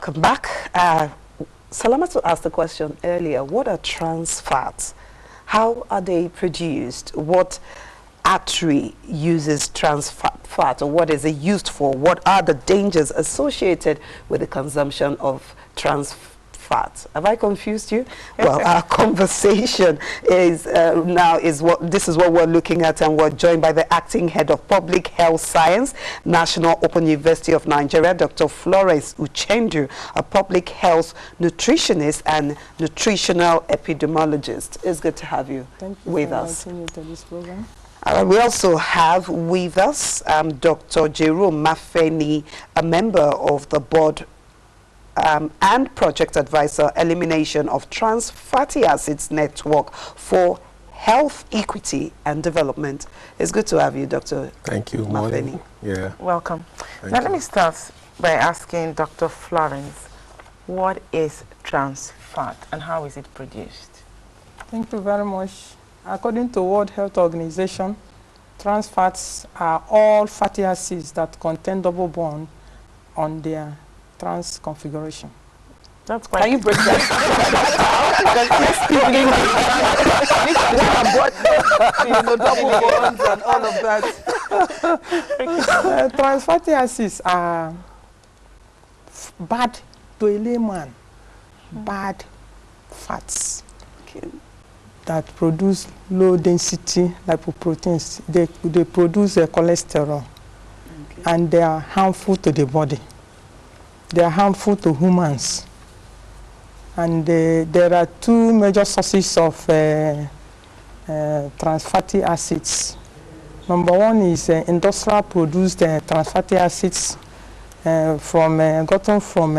Come back. Salamatu asked the question earlier, what are trans fats? How are they produced? What artery uses trans fat, or what is it used for? What are the dangers associated with the consumption of trans fat? Have I confused you? Well, our conversation is this is what we're looking at, and we're joined by the acting head of public health science, National Open University of Nigeria, Dr. Florence Uchendu, a public health nutritionist and nutritional epidemiologist. It's good to have you, with us. Thank you for inviting me to this program. We also have with us Dr. Jerome Mafeni, a member of the board and project advisor, Elimination of Trans Fatty Acids Network for Health, Equity and Development. It's good to have you, Dr. Thank you, Mafeni. Yeah. Welcome. Thank Now you. let me start by asking Dr. Florence, what is trans fat and how is it produced? Thank you very much. According to World Health Organization, trans fats are all fatty acids that contain double bond on their trans configuration. That's quite. Can you break that? double bonds and all of that. Trans fatty acids are bad to a layman, bad fats. Okay. That produce low density lipoproteins. They produce cholesterol, and they are harmful to the body. They are harmful to humans. And there are two major sources of trans fatty acids. Number one is industrial produced trans fatty acids gotten from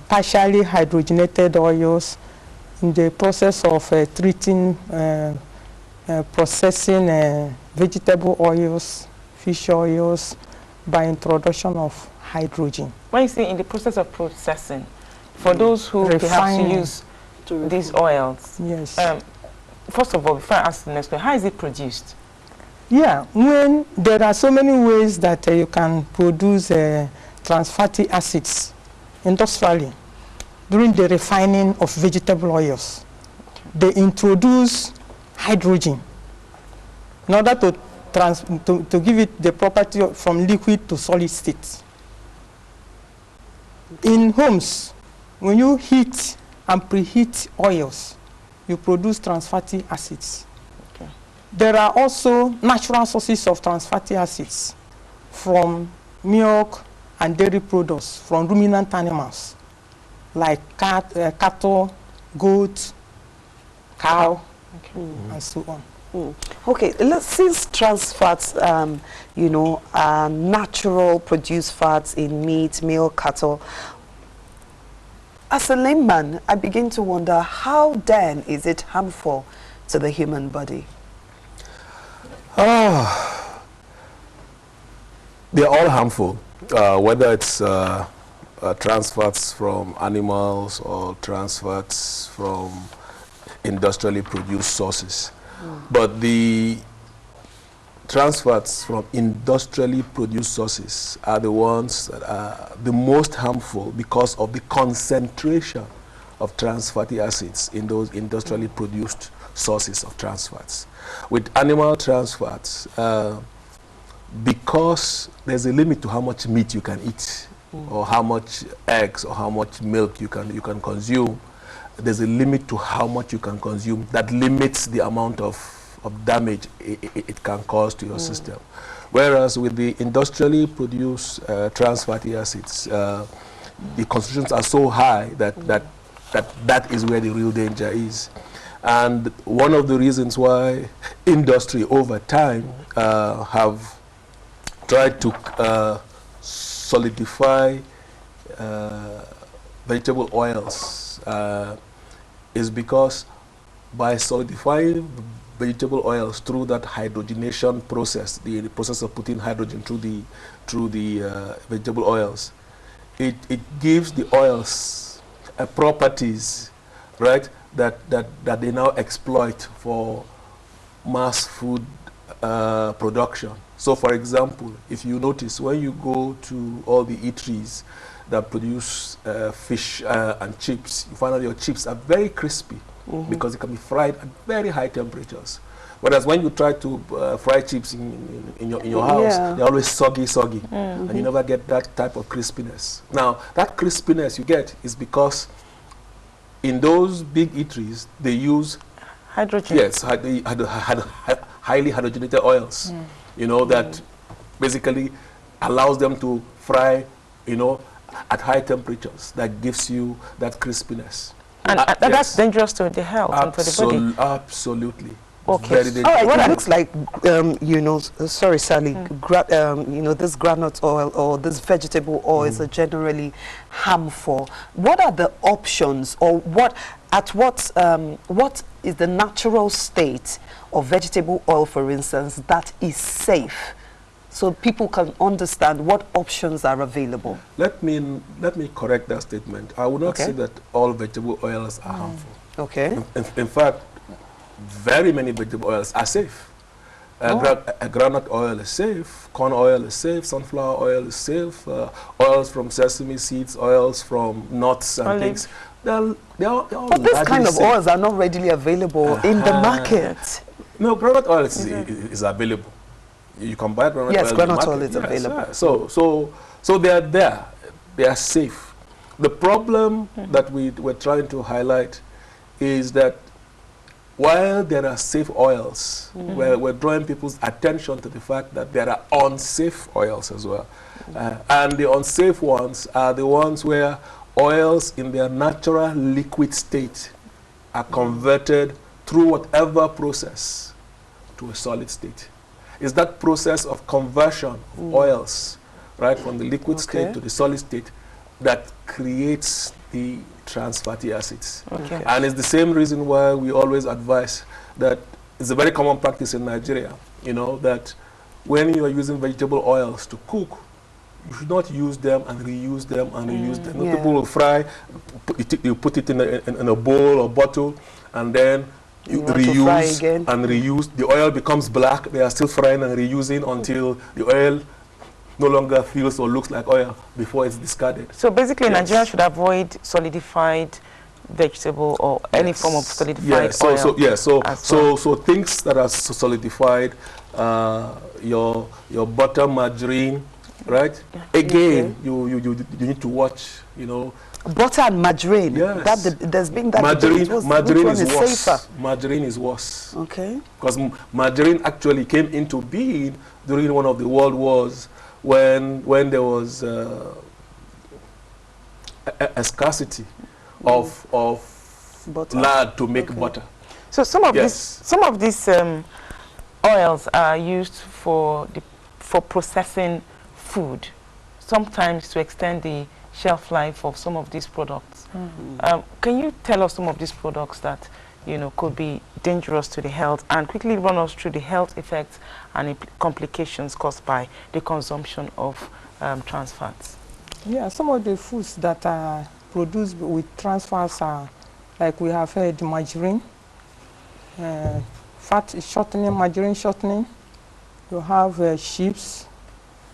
partially hydrogenated oils in the process of processing vegetable oils, fish oils, by introduction of hydrogen. When you say in the process of processing, for those who Refining. perhaps use these oils, Yes. first of all, before I ask the next question, how is it produced? Yeah, when there are so many ways that you can produce trans fatty acids industrially during the refining of vegetable oils. They introduce hydrogen in order to give it the property from liquid to solid state. In homes, when you heat and preheat oils, you produce trans fatty acids. Okay. There are also natural sources of trans fatty acids from milk and dairy products from ruminant animals like cattle, goat, cow, and so on. Okay, since trans fats, are natural produced fats in meat, milk, cattle, as a layman, I begin to wonder, how then is it harmful to the human body? They're all harmful, whether it's trans fats from animals or trans fats from industrially produced sources. But the trans fats from industrially produced sources are the ones that are the most harmful because of the concentration of trans fatty acids in those industrially produced sources of trans fats. With animal trans fats, because there's a limit to how much meat you can eat, or how much eggs or how much milk you can consume, there's a limit to how much you can consume that limits the amount of damage it can cause to your system. Whereas with the industrially produced trans fatty acids, the concentrations are so high that is where the real danger is. And one of the reasons why industry over time have tried to solidify vegetable oils is because by solidifying vegetable oils through that hydrogenation process, the process of putting hydrogen through the vegetable oils, it gives the oils properties, right, that they now exploit for mass food production. So for example, if you notice, when you go to all the eateries, that produce fish and chips, you find that your chips are very crispy because it can be fried at very high temperatures. Whereas when you try to fry chips in your house, they're always soggy, and you never get that type of crispiness. Now, that crispiness you get is because in those big eateries, they use hydrogen. Yes, highly hydrogenated oils, you know, that basically allows them to fry, you know, at high temperatures. That gives you that crispiness. And that's dangerous to the health and to the body. Absolutely. Okay. Very dangerous. All right, well, it looks like, you know, sorry, Sally, you know, this granite oil or this vegetable oils are generally harmful. What are the options, or what is the natural state of vegetable oil, for instance, that is safe, so people can understand what options are available? Let me correct that statement. I would not say that all vegetable oils are harmful. Okay. In fact, very many vegetable oils are safe. Granite oil is safe, corn oil is safe, sunflower oil is safe, oils from sesame seeds, oils from nuts and things. They're all but this kind of oils are not readily available in the market. No, granite oil is available. You can buy granite oil. Yes, granite oil is available. So they are there. They are safe. The problem that we're trying to highlight is that while there are safe oils, we're drawing people's attention to the fact that there are unsafe oils as well. And the unsafe ones are the ones where oils in their natural liquid state are converted through whatever process to a solid state. It's that process of conversion of oils, right, from the liquid state to the solid state that creates the trans fatty acids. And it's the same reason why we always advise that it's a very common practice in Nigeria, you know, that when you are using vegetable oils to cook, you should not use them and reuse them and reuse them. People will fry, you put it in a bowl or bottle, and then you reuse and reuse. The oil becomes black. They are still frying and reusing until the oil no longer feels or looks like oil before it's discarded. So basically, Nigerians should avoid solidified vegetable or any form of solidified oil. So things that are solidified, your butter, margarine, right? Again, you need to watch, you know. Butter and margarine. Yes. There's been that margarine is worse. Safer? Margarine is worse. Okay. Because margarine actually came into being during one of the world wars when there was a scarcity of lard to make butter. So some of these oils are used for processing food, sometimes to extend the shelf life of some of these products. Can you tell us some of these products that, you know, could be dangerous to the health, and quickly run us through the health effects and complications caused by the consumption of trans fats? Yeah, some of the foods that are produced with trans fats are, like we have heard, margarine, fat shortening, margarine shortening. You have chips,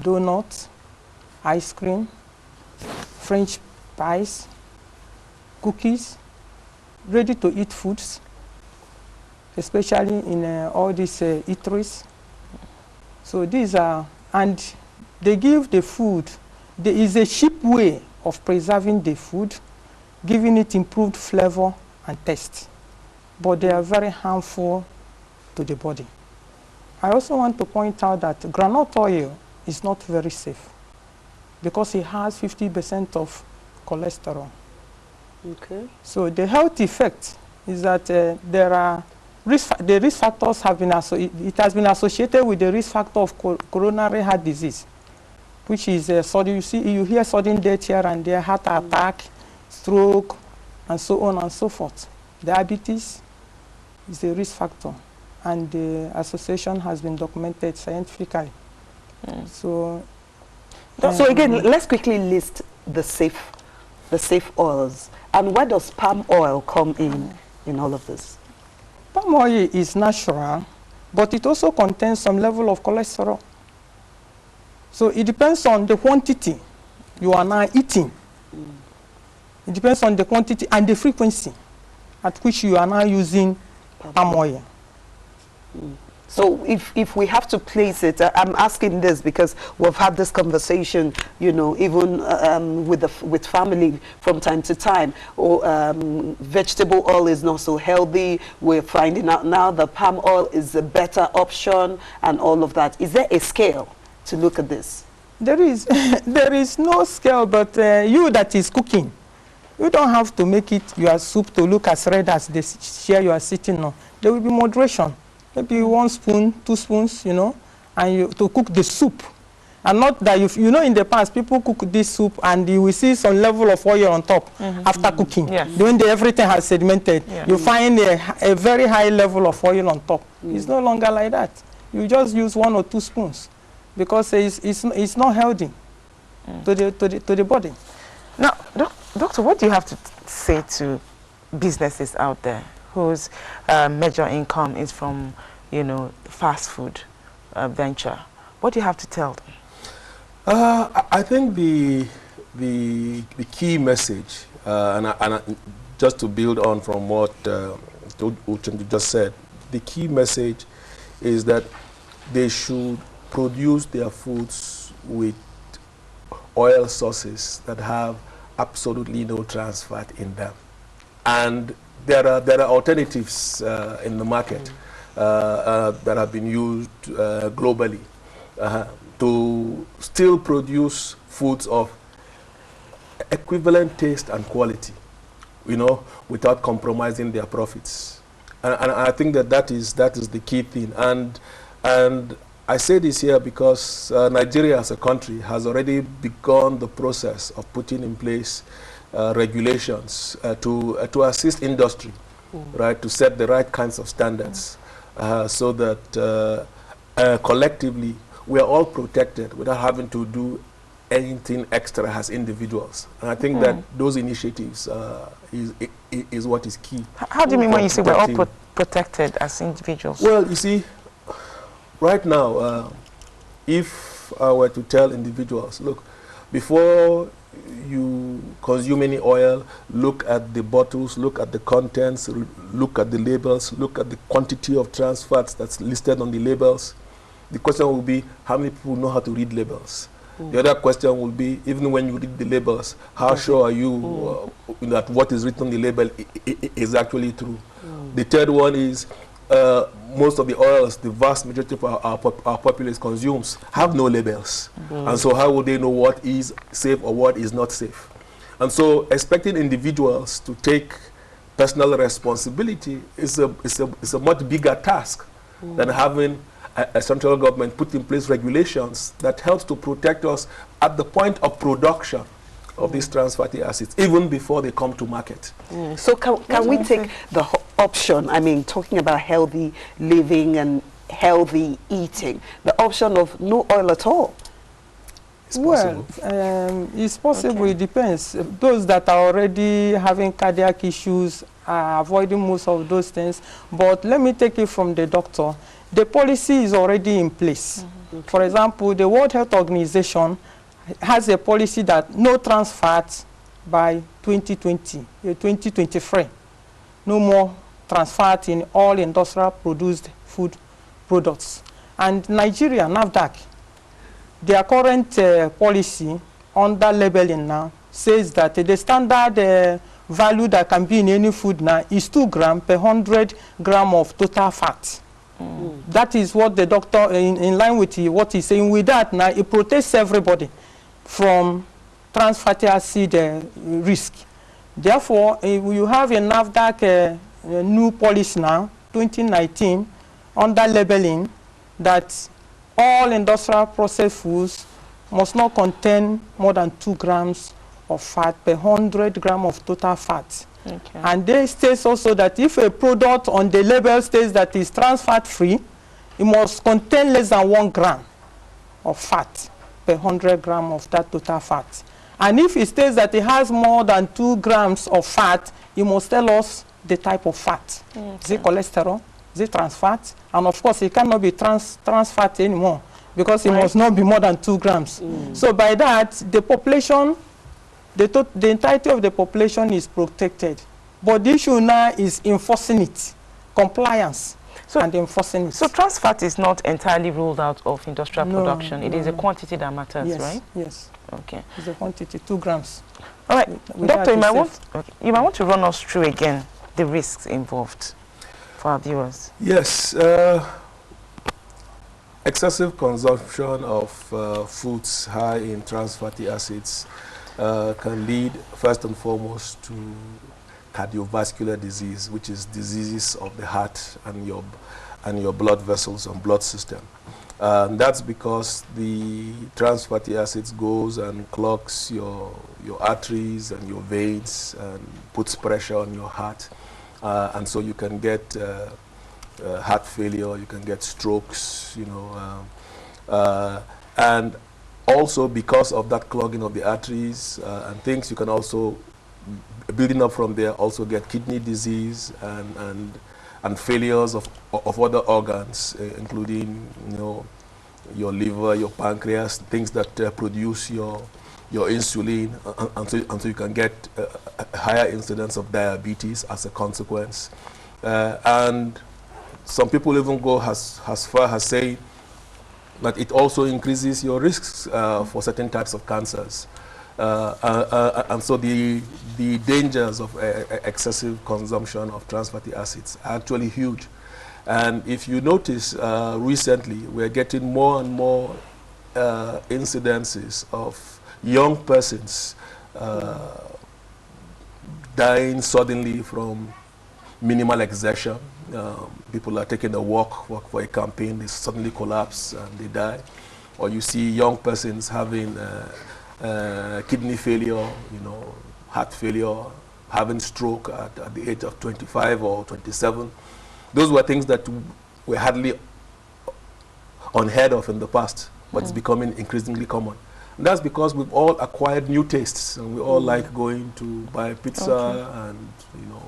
donuts, ice cream, French pies, cookies, ready-to-eat foods, especially in all these eateries. So these are, and they give the food, there is a cheap way of preserving the food, giving it improved flavor and taste, but they are very harmful to the body. I also want to point out that groundnut oil is not very safe because it has 50% of cholesterol. Okay. So the health effect is that there are the risk factors have been it has been associated with the risk factor of coronary heart disease, which is you hear sudden death here and there, heart attack, stroke, and so on and so forth. Diabetes is a risk factor, and the association has been documented scientifically. So again, let's quickly list the safe oils, and where does palm oil come in all of this? Palm oil is natural, but it also contains some level of cholesterol. So it depends on the quantity you are now eating It depends on the quantity and the frequency at which you are now using palm oil. So if we have to place it, I'm asking this because we've had this conversation, you know, even with family from time to time. Or vegetable oil is not so healthy. We're finding out now that palm oil is a better option and all of that. Is there a scale to look at this? There is, there is no scale, but you that is cooking, you don't have to make it your soup to look as red as the chair you are sitting on. There will be moderation. Maybe 1 spoon, 2 spoons, you know, and to cook the soup. And not that, you know, in the past, people cook this soup and you will see some level of oil on top after cooking. Yes. When everything has sedimented, you find a very high level of oil on top. It's no longer like that. You just use 1 or 2 spoons because it's not healthy to the body. Now, Doctor, what do you have to say to businesses out there whose major income is from, you know, fast food venture? What do you have to tell them? I think the key message, and just to build on from what Uchendu just said, the key message is that they should produce their foods with oil sources that have absolutely no trans fat in them. And there are alternatives in the market that have been used globally to still produce foods of equivalent taste and quality, you know, without compromising their profits. And I think that is the key thing. And I say this here because Nigeria as a country has already begun the process of putting in place regulations to assist industry, right, to set the right kinds of standards so that collectively we are all protected without having to do anything extra as individuals. And I think that those initiatives is what is key. How do you mean when you say we're all protected as individuals? Well, you see, right now, if I were to tell individuals, look, before you consume any oil, look at the bottles, look at the contents, look at the labels, look at the quantity of trans fats that's listed on the labels. The question will be, how many people know how to read labels? The other question will be, even when you read the labels, how sure are you that what is written on the label is actually true? The third one is, most of the oils, the vast majority of our populace consumes, have no labels. And so how will they know what is safe or what is not safe? And so expecting individuals to take personal responsibility is a much bigger task than having a central government put in place regulations that helps to protect us at the point of production of these trans fatty acids, even before they come to market. So can we take the option, I mean, talking about healthy living and healthy eating, the option of no oil at all? It's possible. Well, it's possible. It depends. Those that are already having cardiac issues are avoiding most of those things. But let me take it from the doctor. The policy is already in place. For example, the World Health Organization has a policy that no trans fats by 2023. No more trans fat in all industrial produced food products. And Nigeria, NAFDAC, their current policy under labeling now says that the standard value that can be in any food now is 2 grams per 100 grams of total fat. That is what the doctor, in line with what he's saying. With that now, it protects everybody from trans fatty acid risk. Therefore, you have a NAFDAC new policy now, 2019, under labeling that all industrial processed foods must not contain more than 2 grams of fat per 100 grams of total fat. And they state also that if a product on the label states that it's trans fat free, it must contain less than 1 gram of fat per 100 grams of that total fat. And if it states that it has more than 2 grams of fat, it must tell us the type of fat. Is it cholesterol? Is it trans fat? And of course, it cannot be trans fat anymore because it must not be more than 2 grams. So by that, the population the entirety of the population is protected. But the issue now is enforcing it, compliance and enforcing it. So trans fat is not entirely ruled out of industrial production. It is a quantity that matters, yes, right? Yes. Okay. It's a quantity, 2 grams. All right, Doctor, you might want to run us through again the risks involved for our viewers. Yes. Excessive consumption of foods high in trans fatty acids can lead, first and foremost, to cardiovascular disease, which is diseases of the heart and your blood vessels and blood system. That's because the trans fatty acids goes and clogs your arteries and your veins and puts pressure on your heart, and so you can get heart failure, you can get strokes, you know, and also because of that clogging of the arteries and things, you can also, building up from there, also get kidney disease and failures of other organs, including, you know, your liver, your pancreas, things that produce your insulin, and so you can get a higher incidence of diabetes as a consequence. And some people even go as far as saying that it also increases your risks for certain types of cancers. And so the dangers of excessive consumption of trans fatty acids are actually huge. And if you notice, recently we're getting more and more incidences of young persons dying suddenly from minimal exertion. People are taking a walk for a campaign, they suddenly collapse and they die. Or you see young persons having kidney failure, you know, heart failure, having stroke at the age of 25 or 27. Those were things that were hardly unheard of in the past, but it's becoming increasingly common. And that's because we've all acquired new tastes, and we all like going to buy pizza and, you know,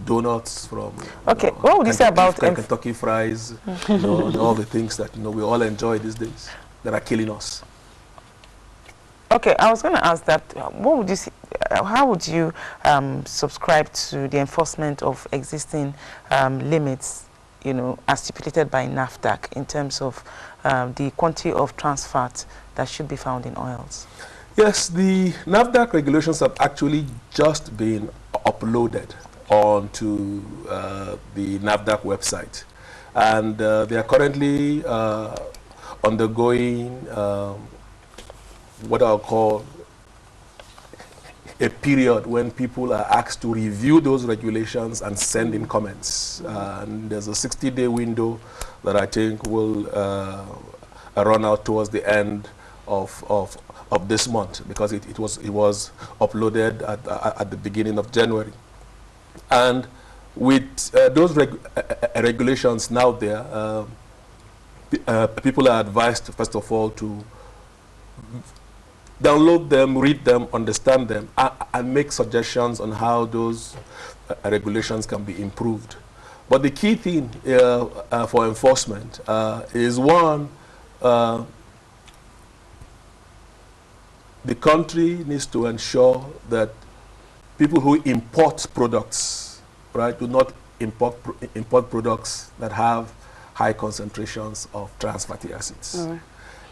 donuts from what would you say about Kentucky fries, you know, and all the things that, you know, we all enjoy these days that are killing us. Okay, I was going to ask that. What would you say, how would you subscribe to the enforcement of existing limits, you know, as stipulated by NAFDAC in terms of the quantity of trans fat that should be found in oils? Yes, the NAFDAC regulations have actually just been uploaded onto the NAFDAC website, and they are currently undergoing what I'll call a period when people are asked to review those regulations and send in comments. And there's a 60-day window that I think will run out towards the end of this month, because it was uploaded at the beginning of January. And with those regulations now there, people are advised, first of all, to download them, read them, understand them, and make suggestions on how those regulations can be improved. But the key thing for enforcement is, one, the country needs to ensure that people who import products, right, do not import products that have high concentrations of trans fatty acids.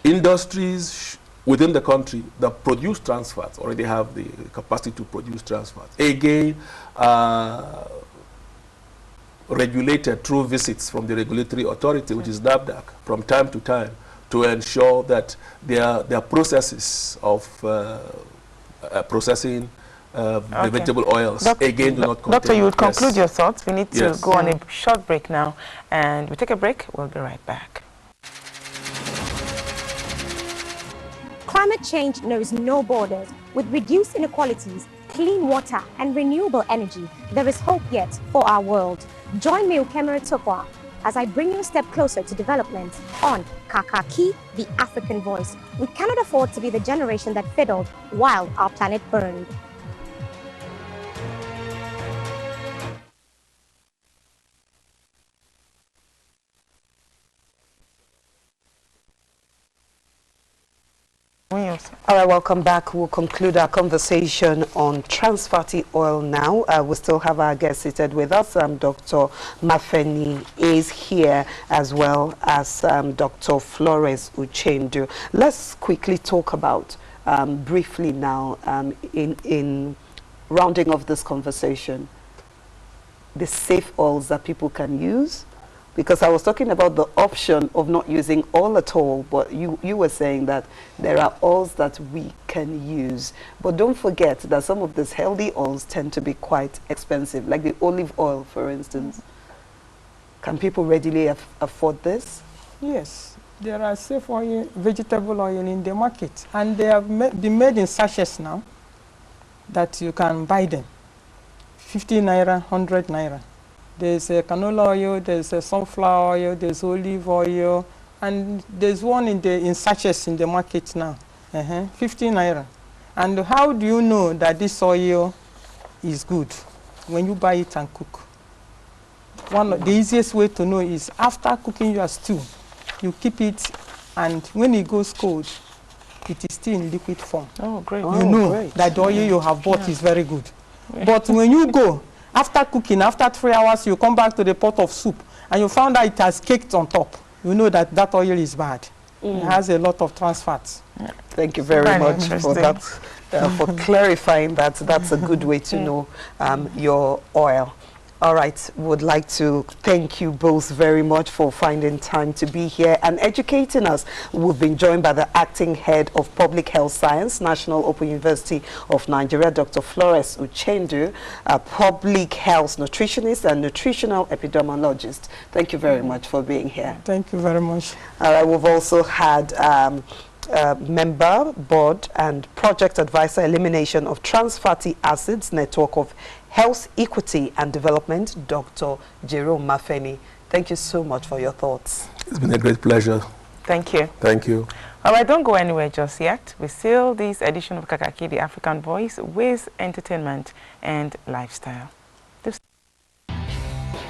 Industries within the country that produce trans fats already have the capacity to produce trans fats. Again, regulated through visits from the regulatory authority, which is NAFDAC, from time to time, to ensure that their processes of processing the vegetable oils, again, do not contain. Doctor, you would conclude your thoughts. We need to go on a short break now, and we take a break. We'll be right back. Climate change knows no borders. With reduced inequalities, clean water, and renewable energy, there is hope yet for our world. Join me, Ukemere Tokwa, as I bring you a step closer to development on Kaakaki, the African voice. We cannot afford to be the generation that fiddled while our planet burned. All right, welcome back. We'll conclude our conversation on trans fatty oil now. We still have our guest seated with us. Dr. Mafeni is here, as well as Dr. Florence Uchendu. Let's quickly talk about, briefly now, in rounding off this conversation, the safe oils that people can use. Because I was talking about the option of not using oil at all, but you were saying that there are oils that we can use. But don't forget that some of these healthy oils tend to be quite expensive, like the olive oil, for instance. Can people readily afford this? Yes, there are safe oil, vegetable oil in the market, and they have been made in sachets now that you can buy them. 50 naira, 100 naira. There's a canola oil, there's a sunflower oil, there's olive oil, and there's one in sachets in the market now, 15 naira. And how do you know that this oil is good? When you buy it and cook. The easiest way to know is after cooking your stew, you keep it, and when it goes cold, it is still in liquid form. Oh, great. You know that the oil you have bought is very good. But when you go, after cooking, after 3 hours, you come back to the pot of soup, and you found that it has caked on top. You know that that oil is bad. It has a lot of trans fats. Yeah. Thank you very much for that, for clarifying that. That's a good way to know your oil. All right, would like to thank you both very much for finding time to be here and educating us. We've been joined by the Acting Head of Public Health Science, National Open University of Nigeria, Dr. Florence Uchendu, a public health nutritionist and nutritional epidemiologist. Thank you very much for being here. Thank you very much. All right, we've also had member, board, and project advisor, Elimination of Trans Fatty Acids Network of Health, Equity and Development, Dr. Jerome Mafeni. Thank you so much for your thoughts. It's been a great pleasure. Thank you. Thank you. All right, don't go anywhere just yet. We seal this edition of Kaakaki, the African Voice, with entertainment and lifestyle.